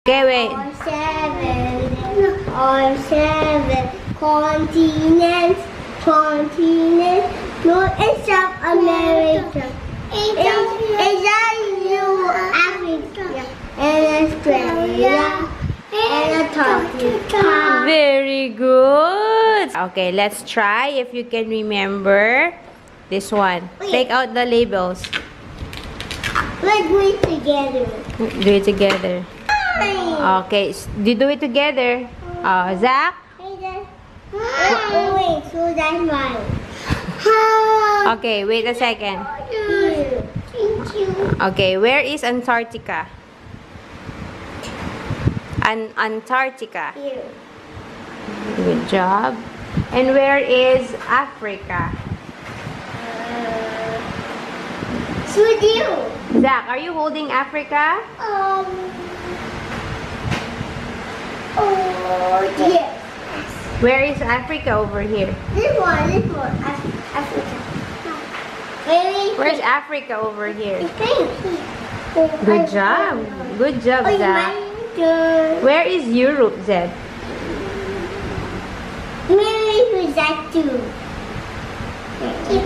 Okay, wait. Or seven continents, North and South America, Asia, Africa, and Australia, and Antarctica. Very good. Okay, let's try if you can remember this one. Take out the labels. Let's do it together. Do it together. Okay, you do it together. Zach? Wait, so that's mine. Okay, wait a second. Here. Thank you. Okay, where is Antarctica? Antarctica. Here. Good job. And where is Africa? With you. Zach, are you holding Africa? Oh, yes. Where is Africa over here? This one. Africa. Maybe. Where's Africa over here? It's pink. Good job. Good job, Oh, Zach. good. Where is Europe, Zed? Maybe who's that too? You.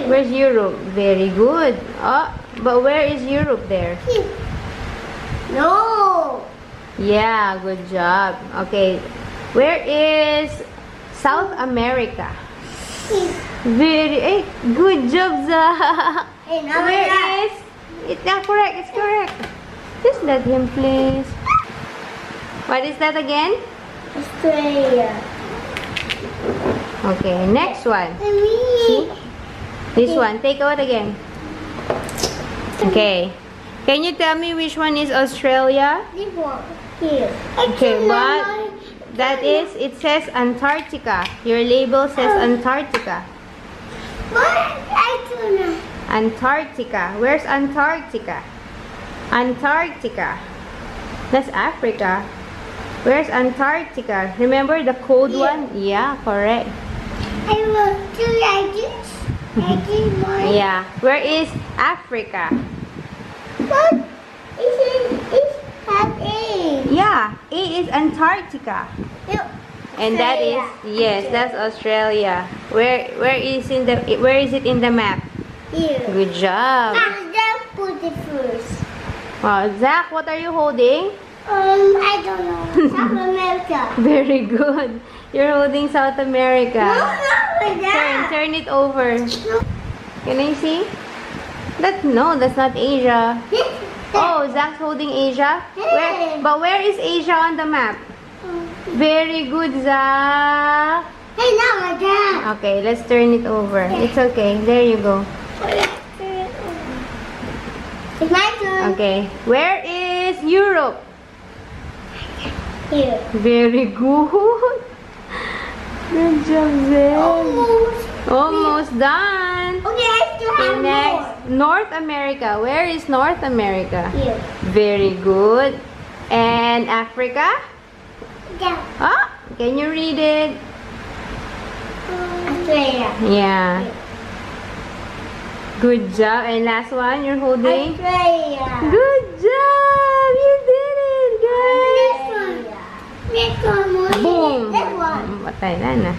Where's Europe? Very good. Oh, but where is Europe there? No. Yeah, good job. Okay. Where is South America? Very good job, Zach. Where is it's not correct, it's correct. Just let him please. What is that again? Australia. Okay, next one. See? This one, take out again. Okay. Can you tell me which one is Australia? This one. Here. Okay, but that is, it says Antarctica. Your label says Antarctica. What? I don't know. Antarctica. Where's Antarctica? Antarctica. That's Africa. Where's Antarctica? Remember the cold one? Yeah, correct. I will do like this. Like this one. Yeah. Where is Africa? What? It's have A. Yeah, A is Antarctica. And that is, yes, that's Australia. Where is it in the map? Here. Good job. Just put it first. Zach, what are you holding? I don't know. South America. Very good. You're holding South America. No, with that. Turn it over. No. Can I see? That's not Asia. Oh, Zach's holding Asia. But where is Asia on the map? Very good, Zach. Hey, not like that. Okay, let's turn it over. It's okay. There you go. It's my turn. Okay. Where is Europe? Here. Very good. Good job, Zach. Almost done. Okay, I still have Next, North America. Where is North America? Here. Very good. And Africa? Yeah. Ah, can you read it? Australia. Yeah. Good job. And last one, you're holding? Australia. Good job! You did it, guys! This one. Boom! This one. Patay na.